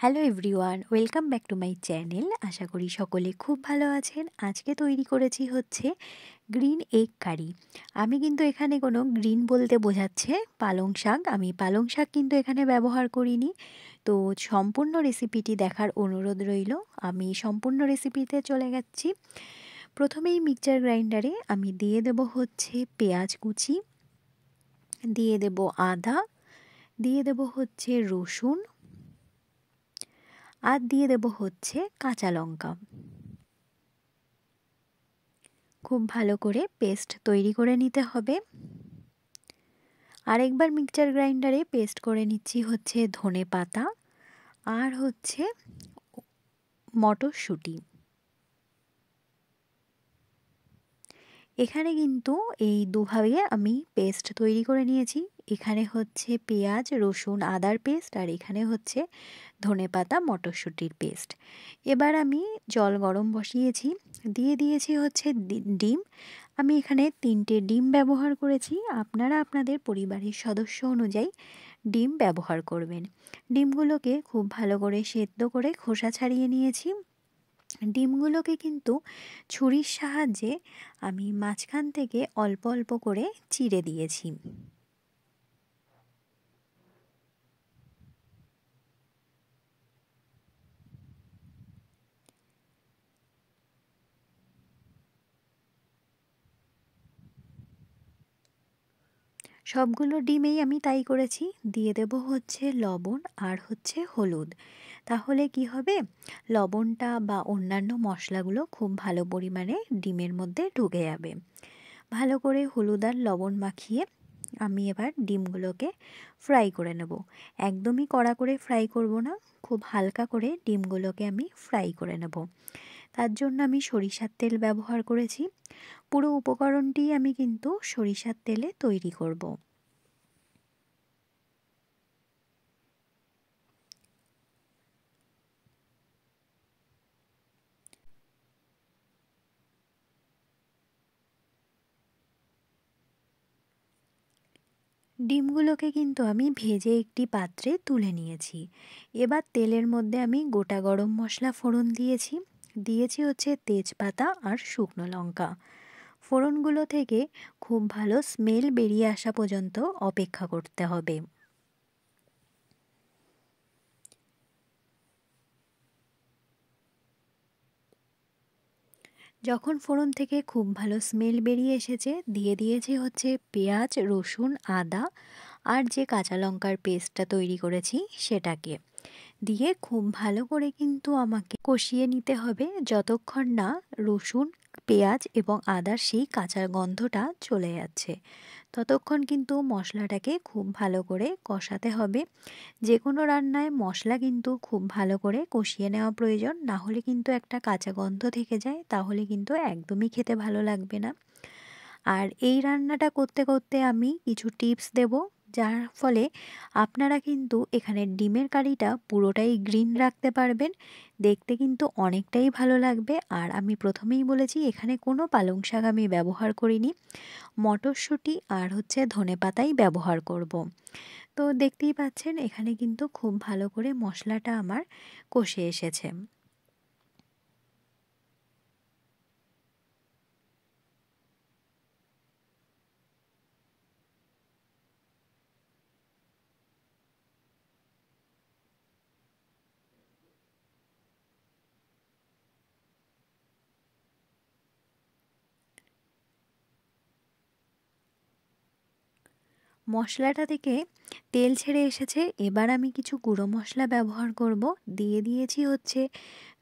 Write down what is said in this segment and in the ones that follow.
Hello everyone, welcome back to my channel. আশা করি সকলে খুব ভালো আছেন। আজকে তৈরি করেছি হচ্ছে গ্রিন এগ কারি। আমি কিন্তু এখানে কোনো গ্রিন বলতে বোঝাচ্ছে পালং শাক। আমি পালং শাক কিন্তু এখানে ব্যবহার করিনি। তো সম্পূর্ণ রেসিপিটি দেখার অনুরোধ রইল। আমি সম্পূর্ণ রেসিপিতে চলে যাচ্ছি। প্রথমেই মিক্সচার গ্রাইন্ডারে আমি দিয়ে দেব হচ্ছে পেঁয়াজ কুচি, দিয়ে দেব আদা, দিয়ে দেব হচ্ছে রসুন, আর দিয়ে দেব হচ্ছে কাঁচা লঙ্কা। খুব ভালো করে পেস্ট তৈরি করে নিতে হবে। আরেকবার মিক্সচার গ্রাইন্ডারে পেস্ট করে নিচ্ছি হচ্ছে ধনে পাতা আর হচ্ছে মটরশুঁটি। এখানে কিন্তু এই দুভাবে আমি পেস্ট তৈরি করে নিয়েছি। এখানে হচ্ছে পেঁয়াজ রসুন আদার পেস্ট, আর এখানে হচ্ছে ধনেপাতা মটরশুঁটির পেস্ট। এবার আমি জল গরম বসিয়েছি, দিয়ে দিয়েছি হচ্ছে ডিম। আমি এখানে 3টে ডিম ব্যবহার করেছি। আপনারা আপনাদের পরিবারের সদস্য অনুযায়ী ডিম ব্যবহার করবেন। ডিমগুলোকে খুব ভালো করে সেদ্ধ করে খোসা ছাড়িয়ে নিয়েছি। ডিমগুলোকে কিন্তু ছুরির সাহায্যে আমি মাঝখান থেকে অল্প অল্প করে চিড়ে দিয়েছি। সবগুলো ডিমেই আমি তাই করেছি। দিয়ে দেব হচ্ছে লবণ আর হচ্ছে হলুদ। তাহলে কি হবে, লবণটা বা অন্যান্য মশলাগুলো খুব ভালো পরিমাণে ডিমের মধ্যে ঢুকে যাবে। ভালো করে হলুদ আর লবণ মাখিয়ে আমি এবার ডিমগুলোকে ফ্রাই করে নেব। একদমই কড়া করে ফ্রাই করব না, খুব হালকা করে ডিমগুলোকে আমি ফ্রাই করে নেব। তার জন্য আমি সরিষার তেল ব্যবহার করেছি। পুরো উপকরণটি আমি কিন্তু সরিষার তেলে তৈরি করব। ডিমগুলোকে কিন্তু আমি ভেজে একটি পাত্রে তুলে নিয়েছি। এবার তেলের মধ্যে আমি গোটা গরম মশলা ফোড়ন দিয়েছি, দিয়েছি হচ্ছে তেজপাতা আর শুকনো লঙ্কা। ফোড়নগুলো থেকে খুব ভালো স্মেল বেরিয়ে আসা পর্যন্ত অপেক্ষা করতে হবে। যখন ফোড়ন থেকে খুব ভালো স্মেল বেরিয়ে এসেছে, দিয়ে দিয়েছি হচ্ছে পেঁয়াজ রসুন আদা আর যে কাঁচা লঙ্কার পেস্টটা তৈরি করেছি সেটাকে দিয়ে খুব ভালো করে কিন্তু আমাকে কষিয়ে নিতে হবে, যতক্ষণ না রসুন পেঁয়াজ এবং আদার সেই কাঁচা গন্ধটা চলে যাচ্ছে। ততক্ষণ কিন্তু মশলাটাকে খুব ভালো করে কষাতে হবে। যে কোনো রান্নায় মশলা কিন্তু খুব ভালো করে কষিয়ে নেওয়া প্রয়োজন, না হলে কিন্তু একটা কাঁচা গন্ধ থেকে যায়, তাহলে কিন্তু একদমই খেতে ভালো লাগবে না। আর এই রান্নাটা করতে করতে আমি কিছু টিপস দেব, যার ফলে আপনারা কিন্তু এখানে ডিমের কারিটা পুরোটাই গ্রিন রাখতে পারবেন। দেখতে কিন্তু অনেকটাই ভালো লাগবে। আর আমি প্রথমেই বলেছি এখানে কোনো পালং শাক আমি ব্যবহার করিনি, মটরশুঁটি আর হচ্ছে ধনেপাতাই ব্যবহার করব। তো দেখতেই পাচ্ছেন এখানে কিন্তু খুব ভালো করে মশলাটা আমার কষে এসেছে। মশলাটা থেকে তেল ছেড়ে এসেছে। এবার আমি কিছু গুঁড়ো মশলা ব্যবহার করব। দিয়ে দিয়েছি হচ্ছে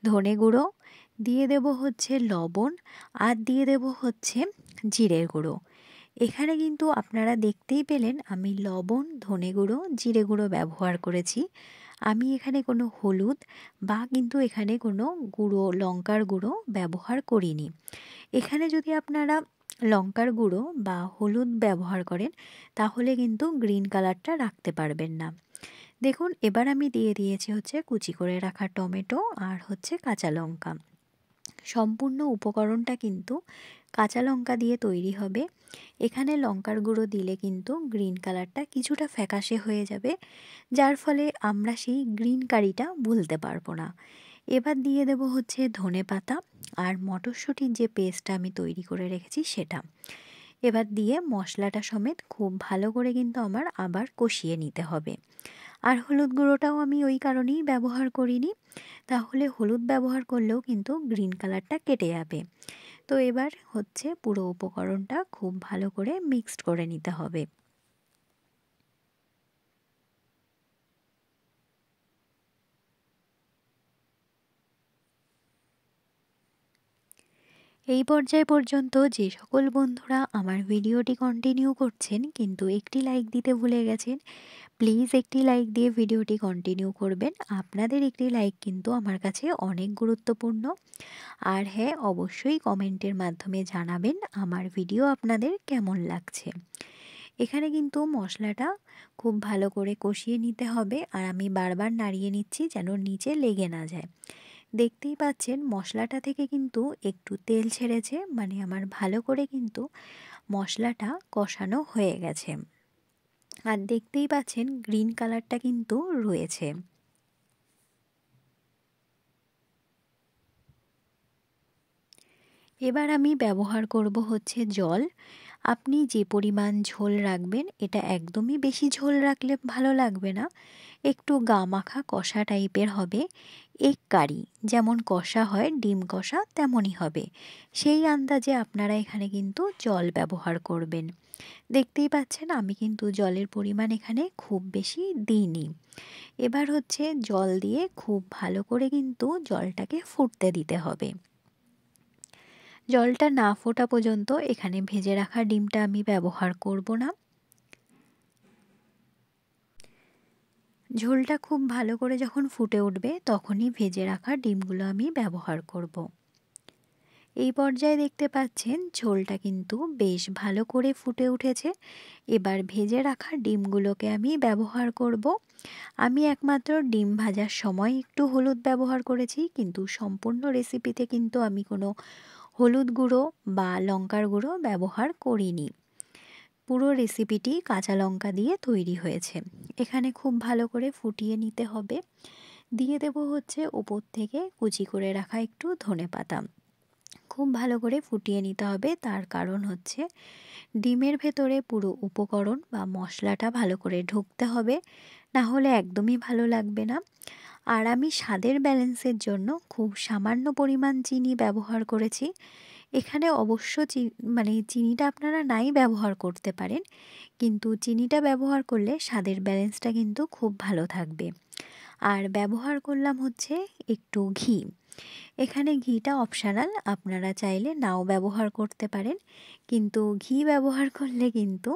ধনে গুঁড়ো, দিয়ে দেব হচ্ছে লবণ, আর দিয়ে দেব হচ্ছে জিরের গুঁড়ো। এখানে কিন্তু আপনারা দেখতেই পেলেন আমি লবণ ধনে গুঁড়ো জিরে গুঁড়ো ব্যবহার করেছি। আমি এখানে কোনো হলুদ বা কিন্তু এখানে কোনো গুঁড়ো লঙ্কার গুঁড়ো ব্যবহার করিনি। এখানে যদি আপনারা লঙ্কার গুঁড়ো বা হলুদ ব্যবহার করেন, তাহলে কিন্তু গ্রিন কালারটা রাখতে পারবেন না। দেখুন এবার আমি দিয়ে দিয়েছি হচ্ছে কুচি করে রাখা টমেটো আর হচ্ছে কাঁচা লঙ্কা। সম্পূর্ণ উপকরণটা কিন্তু কাঁচা লঙ্কা দিয়ে তৈরি হবে। এখানে লঙ্কার গুঁড়ো দিলে কিন্তু গ্রিন কালারটা কিছুটা ফ্যাকাশে হয়ে যাবে, যার ফলে আমরা সেই গ্রিন কারিটা ভুলতে পারবো না। এবার দিয়ে দেব হচ্ছে ধনেপাতা আর মটরশুঁটির যে পেস্টটা আমি তৈরি করে রেখেছি সেটা। এবার দিয়ে মশলাটা সমেত খুব ভালো করে কিন্তু আমার আবার কষিয়ে নিতে হবে। আর হলুদ গুঁড়োটাও আমি ওই কারণেই ব্যবহার করিনি, তাহলে হলুদ ব্যবহার করলেও কিন্তু গ্রিন কালারটা কেটে যাবে। তো এবার হচ্ছে পুরো উপকরণটা খুব ভালো করে মিক্সড করে নিতে হবে। এই পর্যায় পর্যন্ত যে সকল বন্ধুরা আমার ভিডিওটি কন্টিনিউ করছেন কিন্তু একটি লাইক দিতে ভুলে গেছেন, প্লিজ একটি লাইক দিয়ে ভিডিওটি কন্টিনিউ করবেন। আপনাদের একটি লাইক কিন্তু আমার কাছে অনেক গুরুত্বপূর্ণ। আর হ্যাঁ, অবশ্যই কমেন্টের মাধ্যমে জানাবেন আমার ভিডিও আপনাদের কেমন লাগছে। এখানে কিন্তু মশলাটা খুব ভালো করে কষিয়ে নিতে হবে, আর আমি বারবার নাড়িয়ে নিচ্ছি যেন নিচে লেগে না যায়। দেখতেই পাচ্ছেন মশলাটা থেকে কিন্তু একটু তেল ছেড়েছে, মানে আমার ভালো করে কিন্তু মশলাটা কষানো হয়ে গেছে। আর দেখতেই পাচ্ছেন গ্রিন কালারটা কিন্তু রয়েছে। এবার আমি ব্যবহার করব হচ্ছে জল। আপনি যে পরিমাণ ঝোল রাখবেন, এটা একদমই বেশি ঝোল রাখলে ভালো লাগবে না, একটু গা মাখা কষা টাইপের হবে। এগ কারি যেমন কষা হয়, ডিম কষা তেমনই হবে, সেই আন্দাজে আপনারা এখানে কিন্তু জল ব্যবহার করবেন। দেখতেই পাচ্ছেন আমি কিন্তু জলের পরিমাণ এখানে খুব বেশি দিইনি। এবার হচ্ছে জল দিয়ে খুব ভালো করে কিন্তু জলটাকে ফুটতে দিতে হবে। জলটা না ফোটা পর্যন্ত এখানে ভেজে রাখা ডিমটা আমি ব্যবহার করব না। ঝোলটা খুব ভালো করে যখন ফুটে উঠবে তখনই ভেজে রাখা ডিমগুলো আমি ব্যবহার করব। এই পর্যায়ে দেখতে পাচ্ছেন ঝোলটা কিন্তু বেশ ভালো করে ফুটে উঠেছে। এবার ভেজে রাখা ডিমগুলোকে আমি ব্যবহার করব। আমি একমাত্র ডিম ভাজার সময় একটু হলুদ ব্যবহার করেছি, কিন্তু সম্পূর্ণ রেসিপিতে কিন্তু আমি কোনো হলুদ গুঁড়ো বা লঙ্কার গুঁড়ো ব্যবহার করিনি। পুরো রেসিপিটি কাঁচা লঙ্কা দিয়ে তৈরি হয়েছে। এখানে খুব ভালো করে ফুটিয়ে নিতে হবে। দিয়ে দেব হচ্ছে উপর থেকে কুচি করে রাখা একটু ধনেপাতা। খুব ভালো করে ফুটিয়ে নিতে হবে, তার কারণ হচ্ছে ডিমের ভেতরে পুরো উপকরণ বা মশলাটা ভালো করে ঢুকতে হবে, না হলে একদমই ভালো লাগবে না। আর আমি স্বাদের ব্যালেন্সের জন্য খুব সামান্য পরিমাণ চিনি ব্যবহার করেছি। এখানে অবশ্য চিনিটা আপনারা নাই ব্যবহার করতে পারেন, কিন্তু চিনিটা ব্যবহার করলে স্বাদের ব্যালেন্সটা কিন্তু খুব ভালো থাকবে। আর ব্যবহার করলাম হচ্ছে একটু ঘি। এখানে ঘিটা অপশনাল, আপনারা চাইলে নাও ব্যবহার করতে পারেন, কিন্তু ঘি ব্যবহার করলে কিন্তু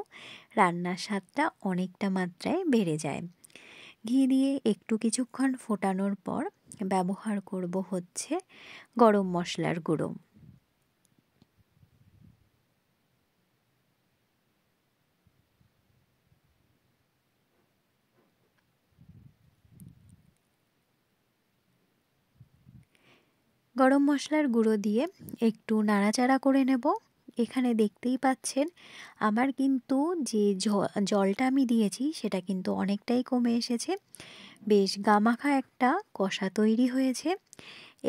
রান্নার স্বাদটা অনেকটা মাত্রায় বেড়ে যায়। ঘি দিয়ে একটু কিছুক্ষণ ফোটানোর পর ব্যবহার করব হচ্ছে গরম মশলার গুঁড়ো। গরম মশলার গুঁড়ো দিয়ে একটু নাড়াচাড়া করে নেব। এখানে দেখতেই পাচ্ছেন আমার কিন্তু যে জলটা আমি দিয়েছি সেটা কিন্তু অনেকটাই কমে এসেছে, বেশ গামাখা একটা কষা তৈরি হয়েছে।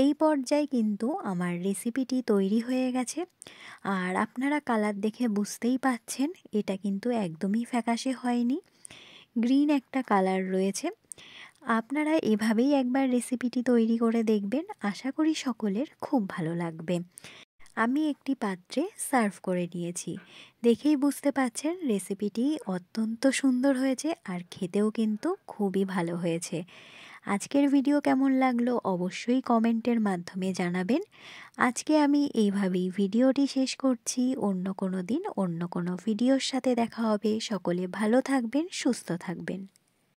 এই পর্যায়ে কিন্তু আমার রেসিপিটি তৈরি হয়ে গেছে। আর আপনারা কালার দেখে বুঝতেই পাচ্ছেন এটা কিন্তু একদমই ফ্যাকাশে হয়নি, গ্রিন একটা কালার রয়েছে। আপনারা এভাবেই একবার রেসিপিটি তৈরি করে দেখবেন, আশা করি সকলের খুব ভালো লাগবে। আমি একটি পাত্রে সার্ভ করে নিয়েছি, দেখেই বুঝতে পাচ্ছেন রেসিপিটি অত্যন্ত সুন্দর হয়েছে আর খেতেও কিন্তু খুবই ভালো হয়েছে। আজকের ভিডিও কেমন লাগলো অবশ্যই কমেন্টের মাধ্যমে জানাবেন। আজকে আমি এইভাবেই ভিডিওটি শেষ করছি, অন্য কোনো দিন অন্য কোনো ভিডিওর সাথে দেখা হবে। সকলে ভালো থাকবেন, সুস্থ থাকবেন।